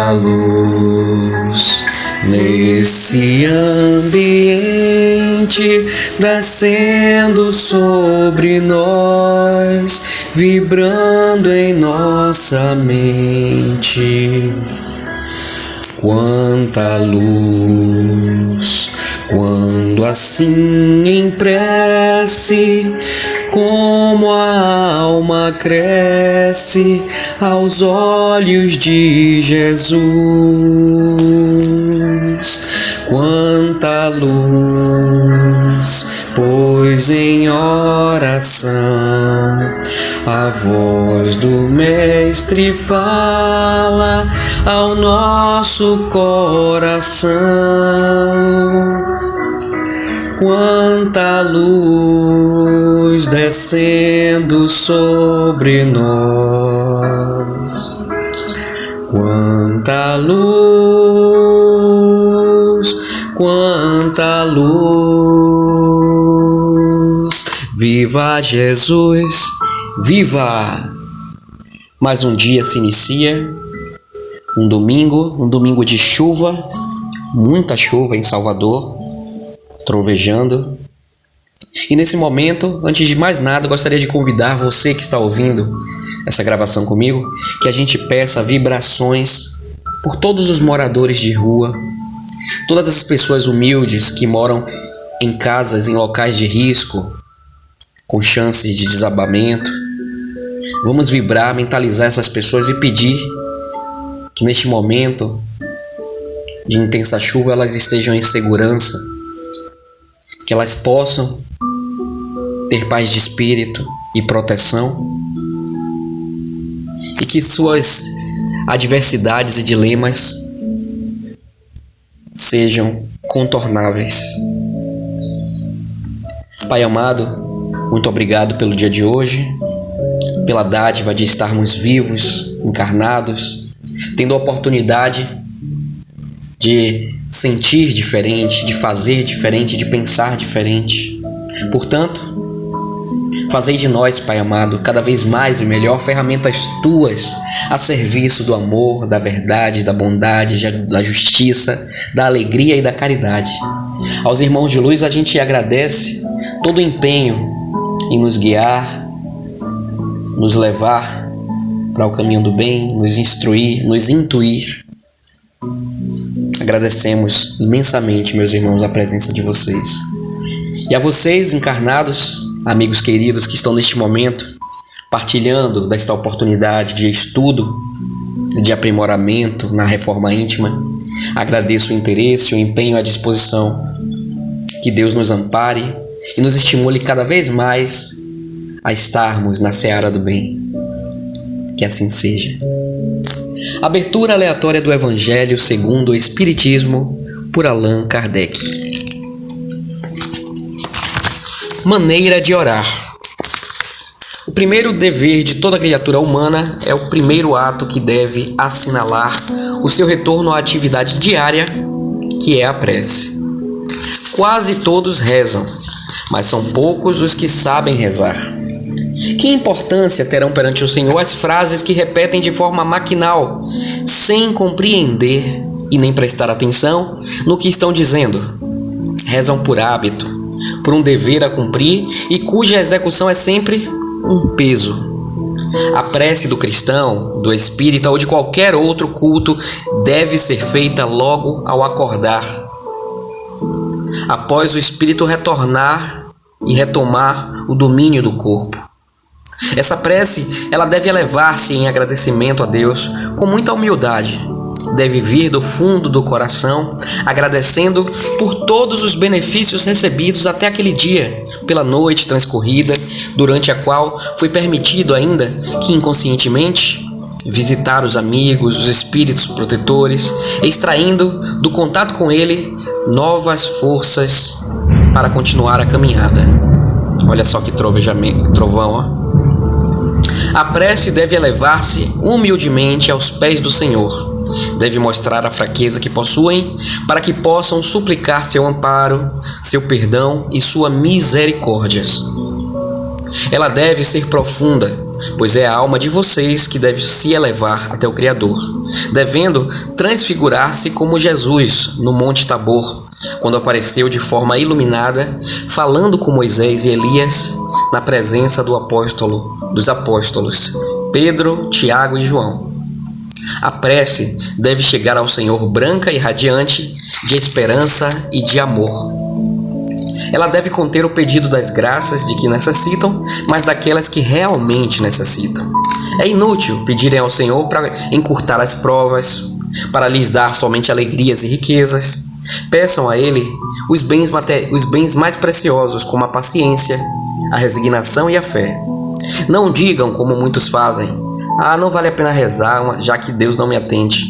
quanta luz nesse ambiente descendo sobre nós, vibrando em nossa mente. Quanta luz, quando assim em prece, como a alma cresce aos olhos de Jesus. Quanta luz, pois em oração a voz do Mestre fala ao nosso coração. Quanta luz descendo sobre nós. Quanta luz, quanta luz. Viva Jesus, viva! Mais um dia se inicia, um domingo de chuva, muita chuva em Salvador, trovejando. E nesse momento, antes de mais nada, gostaria de convidar você que está ouvindo essa gravação comigo, que a gente peça vibrações por todos os moradores de rua, todas essas pessoas humildes que moram em casas, em locais de risco, com chances de desabamento. Vamos vibrar, mentalizar essas pessoas e pedir que neste momento de intensa chuva elas estejam em segurança, que elas possam ter paz de espírito e proteção, e que suas adversidades e dilemas sejam contornáveis. Pai amado, muito obrigado pelo dia de hoje, pela dádiva de estarmos vivos, encarnados, tendo a oportunidade de sentir diferente, de fazer diferente, de pensar diferente. Portanto, fazei de nós, Pai amado, cada vez mais e melhor ferramentas tuas a serviço do amor, da verdade, da bondade, da justiça, da alegria e da caridade. Aos irmãos de luz a gente agradece todo o empenho em nos guiar, nos levar para o caminho do bem, nos instruir, nos intuir. Agradecemos imensamente, meus irmãos, a presença de vocês. E a vocês, encarnados, amigos queridos que estão neste momento partilhando desta oportunidade de estudo, de aprimoramento na reforma íntima, agradeço o interesse, o empenho e a disposição. Que Deus nos ampare e nos estimule cada vez mais a estarmos na seara do bem. Que assim seja. Abertura aleatória do Evangelho segundo o Espiritismo, por Allan Kardec. Maneira de orar. O primeiro dever de toda criatura humana é o primeiro ato que deve assinalar o seu retorno à atividade diária, que é a prece. Quase todos rezam, mas são poucos os que sabem rezar. Que importância terão perante o Senhor as frases que repetem de forma maquinal, sem compreender e nem prestar atenção no que estão dizendo? Rezam por hábito, por um dever a cumprir e cuja execução é sempre um peso. A prece do cristão, do espírita ou de qualquer outro culto deve ser feita logo ao acordar, após o espírito retornar e retomar o domínio do corpo. Essa prece, ela deve elevar-se em agradecimento a Deus com muita humildade. Deve vir do fundo do coração, agradecendo por todos os benefícios recebidos até aquele dia, pela noite transcorrida, durante a qual foi permitido ainda que inconscientemente visitar os amigos, os espíritos protetores, extraindo do contato com ele novas forças para continuar a caminhada. Olha só que trovão, ó. A prece deve elevar-se humildemente aos pés do Senhor. Deve mostrar a fraqueza que possuem para que possam suplicar seu amparo, seu perdão e sua misericórdia. Ela deve ser profunda, pois é a alma de vocês que deve se elevar até o Criador, devendo transfigurar-se como Jesus no Monte Tabor, quando apareceu de forma iluminada, falando com Moisés e Elias na presença dos apóstolos Pedro, Tiago e João. A prece deve chegar ao Senhor branca e radiante de esperança e de amor. Ela deve conter o pedido das graças de que necessitam, mas daquelas que realmente necessitam. É inútil pedirem ao Senhor para encurtar as provas, para lhes dar somente alegrias e riquezas. Peçam a Ele os bens mais preciosos, como a paciência, a resignação e a fé. Não digam como muitos fazem: não vale a pena rezar, já que Deus não me atende.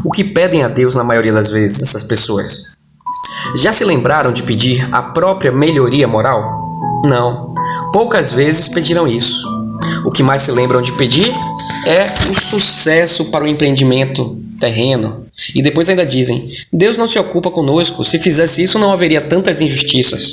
O que pedem a Deus na maioria das vezes essas pessoas? Já se lembraram de pedir a própria melhoria moral? Não, poucas vezes pedirão isso. O que mais se lembram de pedir é o sucesso para o empreendimento terreno. E depois ainda dizem: Deus não se ocupa conosco, se fizesse isso não haveria tantas injustiças.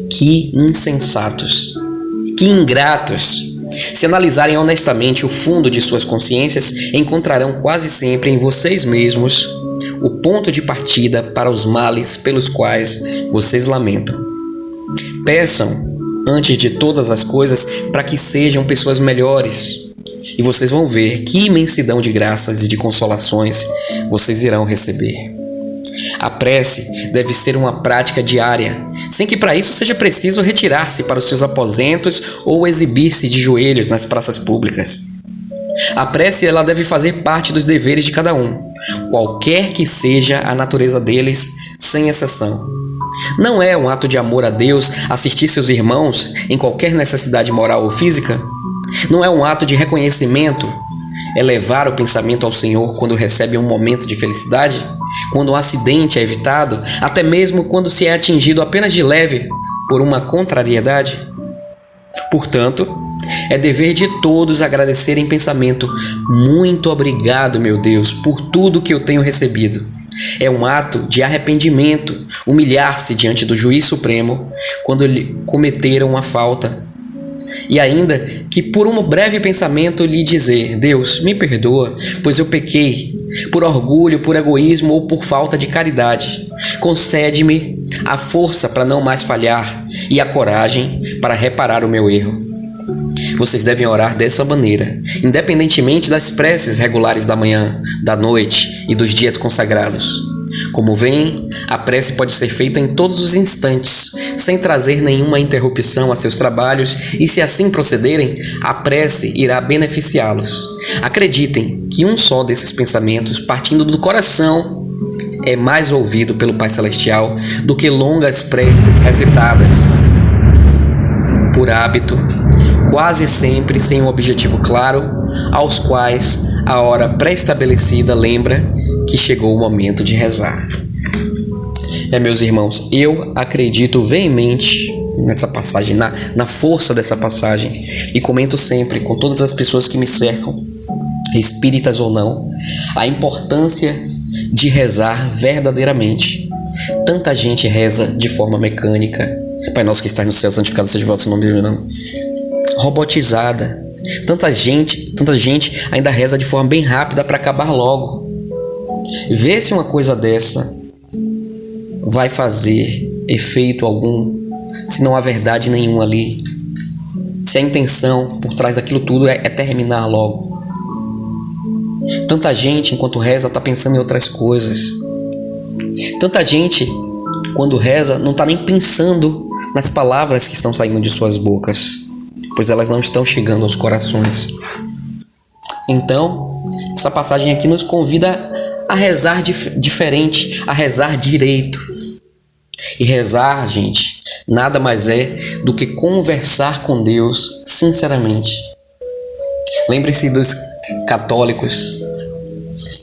Que insensatos, que ingratos! Se analisarem honestamente o fundo de suas consciências, encontrarão quase sempre em vocês mesmos o ponto de partida para os males pelos quais vocês lamentam. Peçam, antes de todas as coisas, para que sejam pessoas melhores, e vocês vão ver que imensidão de graças e de consolações vocês irão receber. A prece deve ser uma prática diária, sem que para isso seja preciso retirar-se para os seus aposentos ou exibir-se de joelhos nas praças públicas. A prece ela deve fazer parte dos deveres de cada um, qualquer que seja a natureza deles, sem exceção. Não é um ato de amor a Deus assistir seus irmãos em qualquer necessidade moral ou física? Não é um ato de reconhecimento elevar o pensamento ao Senhor quando recebe um momento de felicidade? Quando um acidente é evitado? Até mesmo quando se é atingido apenas de leve por uma contrariedade? Portanto, é dever de todos agradecer em pensamento: muito obrigado, meu Deus, por tudo que eu tenho recebido. É um ato de arrependimento, humilhar-se diante do Juiz Supremo quando lhe cometeram uma falta. E ainda que por um breve pensamento lhe dizer: Deus, me perdoa, pois eu pequei, por orgulho, por egoísmo ou por falta de caridade. Concede-me a força para não mais falhar e a coragem para reparar o meu erro. Vocês devem orar dessa maneira, independentemente das preces regulares da manhã, da noite e dos dias consagrados. Como veem, a prece pode ser feita em todos os instantes, sem trazer nenhuma interrupção a seus trabalhos, e se assim procederem, a prece irá beneficiá-los. Acreditem que um só desses pensamentos, partindo do coração, é mais ouvido pelo Pai Celestial do que longas preces recitadas por hábito, quase sempre sem um objetivo claro, aos quais a hora pré-estabelecida lembra que chegou o momento de rezar. Meus irmãos, eu acredito veemente nessa passagem, na força dessa passagem, e comento sempre com todas as pessoas que me cercam, espíritas ou não, a importância de rezar verdadeiramente. Tanta gente reza de forma mecânica: Pai nosso que estás no céu, santificado seja o vosso nome, robotizada. Tanta gente ainda reza de forma bem rápida para acabar logo. Vê se uma coisa dessa vai fazer efeito algum, se não há verdade nenhuma ali, se a intenção por trás daquilo tudo é terminar logo. Tanta gente, enquanto reza, está pensando em outras coisas. Tanta gente, quando reza, não está nem pensando nas palavras que estão saindo de suas bocas, pois elas não estão chegando aos corações. Então, essa passagem aqui nos convida a rezar diferente, a rezar direito. E rezar, gente, nada mais é do que conversar com Deus sinceramente. Lembre-se dos católicos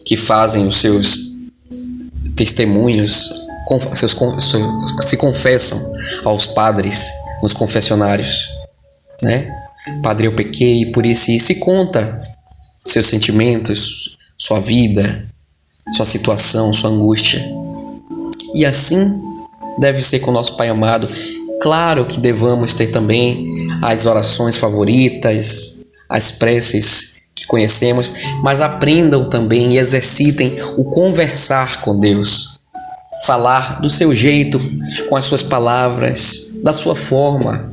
que fazem os seus testemunhos, se confessam aos padres nos confessionários, né? Padre, eu pequei por isso e isso, e conta seus sentimentos, sua vida, sua situação, sua angústia. E assim deve ser com o nosso Pai amado. Claro que devamos ter também as orações favoritas, as preces que conhecemos, mas aprendam também e exercitem o conversar com Deus. Falar do seu jeito, com as suas palavras, da sua forma.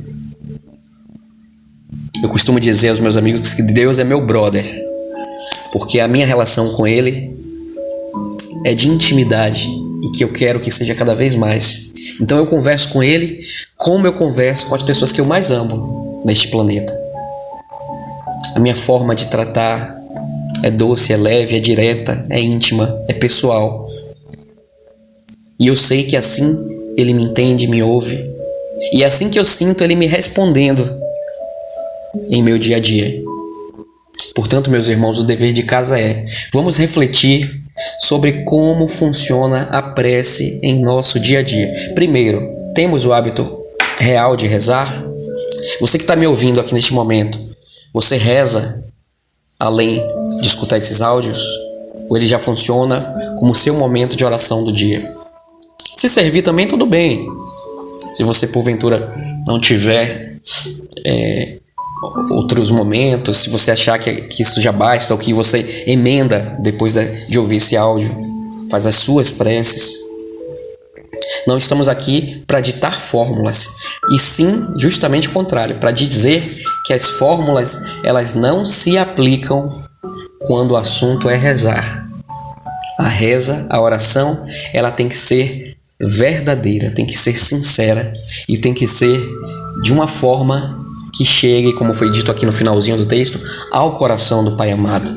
Eu costumo dizer aos meus amigos que Deus é meu brother, porque a minha relação com Ele é de intimidade e que eu quero que seja cada vez mais. Então eu converso com Ele como eu converso com as pessoas que eu mais amo neste planeta. A minha forma de tratar é doce, é leve, é direta, é íntima, é pessoal. E eu sei que assim Ele me entende, me ouve. E é assim que eu sinto Ele me respondendo em meu dia a dia. Portanto, meus irmãos, o dever de casa é: vamos refletir sobre como funciona a prece em nosso dia a dia. Primeiro, temos o hábito real de rezar? Você que está me ouvindo aqui neste momento, você reza além de escutar esses áudios? Ou ele já funciona como seu momento de oração do dia? Se servir também, tudo bem. Se você porventura não tiver outros momentos, se você achar que isso já basta, ou que você emenda depois de ouvir esse áudio, faz as suas preces. Não estamos aqui para ditar fórmulas, e sim justamente o contrário, para dizer que as fórmulas elas não se aplicam quando o assunto é rezar. A reza, a oração, ela tem que ser verdadeira, tem que ser sincera e tem que ser de uma forma que chegue, como foi dito aqui no finalzinho do texto, ao coração do Pai amado.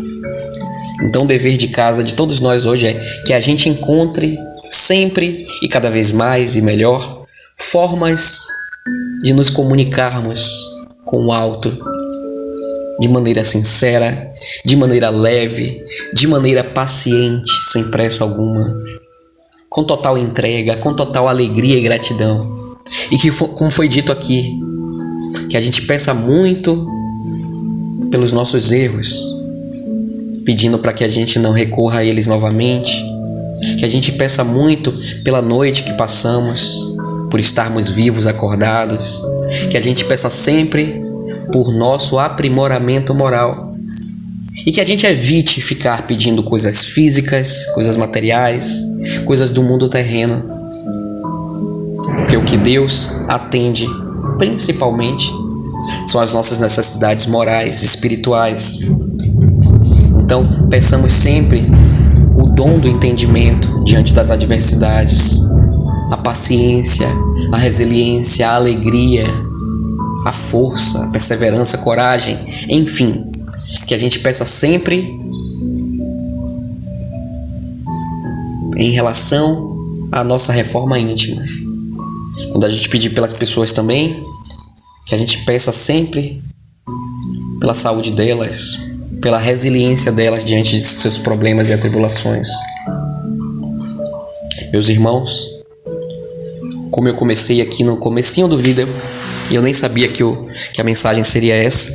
Então o dever de casa de todos nós hoje é que a gente encontre sempre e cada vez mais e melhor formas de nos comunicarmos com o alto, de maneira sincera, de maneira leve, de maneira paciente, sem pressa alguma, com total entrega, com total alegria e gratidão. E que, como foi dito aqui, que a gente peça muito pelos nossos erros, pedindo para que a gente não recorra a eles novamente, que a gente peça muito pela noite que passamos, por estarmos vivos, acordados, que a gente peça sempre por nosso aprimoramento moral e que a gente evite ficar pedindo coisas físicas, coisas materiais, coisas do mundo terreno, porque o que Deus atende principalmente são as nossas necessidades morais, espirituais. Então, peçamos sempre o dom do entendimento diante das adversidades, a paciência, a resiliência, a alegria, a força, a perseverança, a coragem, enfim, que a gente peça sempre em relação à nossa reforma íntima. Quando a gente pedir pelas pessoas também, que a gente peça sempre pela saúde delas, pela resiliência delas diante de seus problemas e atribulações. Meus irmãos, como eu comecei aqui no comecinho do vídeo, e eu nem sabia que a mensagem seria essa,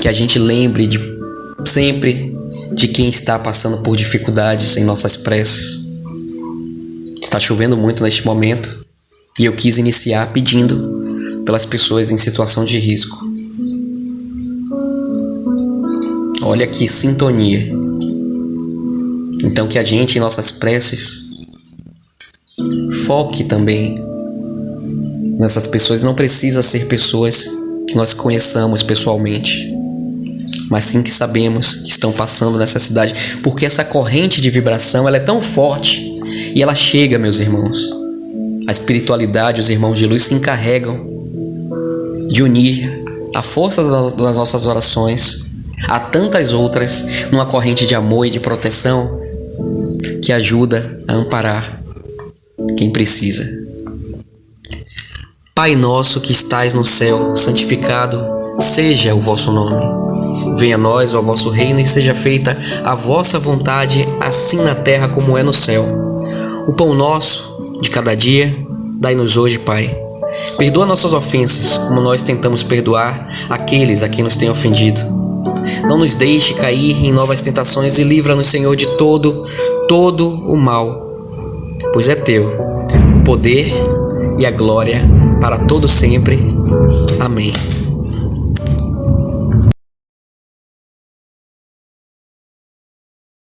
que a gente lembre sempre de quem está passando por dificuldades em nossas preces. Está chovendo muito neste momento e eu quis iniciar pedindo pelas pessoas em situação de risco. Olha que sintonia. Então que a gente em nossas preces foque também nessas pessoas. Não precisa ser pessoas que nós conheçamos pessoalmente, mas sim que sabemos que estão passando necessidade, porque essa corrente de vibração ela é tão forte e ela chega, meus irmãos. A espiritualidade, os irmãos de luz se encarregam de unir a força das nossas orações a tantas outras numa corrente de amor e de proteção que ajuda a amparar quem precisa. Pai nosso que estais no céu, santificado seja o vosso nome. Venha a nós o vosso reino e seja feita a vossa vontade, assim na terra como é no céu. O pão nosso de cada dia, dai-nos hoje, Pai. Perdoa nossas ofensas, como nós tentamos perdoar aqueles a quem nos têm ofendido. Não nos deixe cair em novas tentações e livra-nos, Senhor, de todo o mal, pois é teu o poder e a glória para todo sempre. Amém.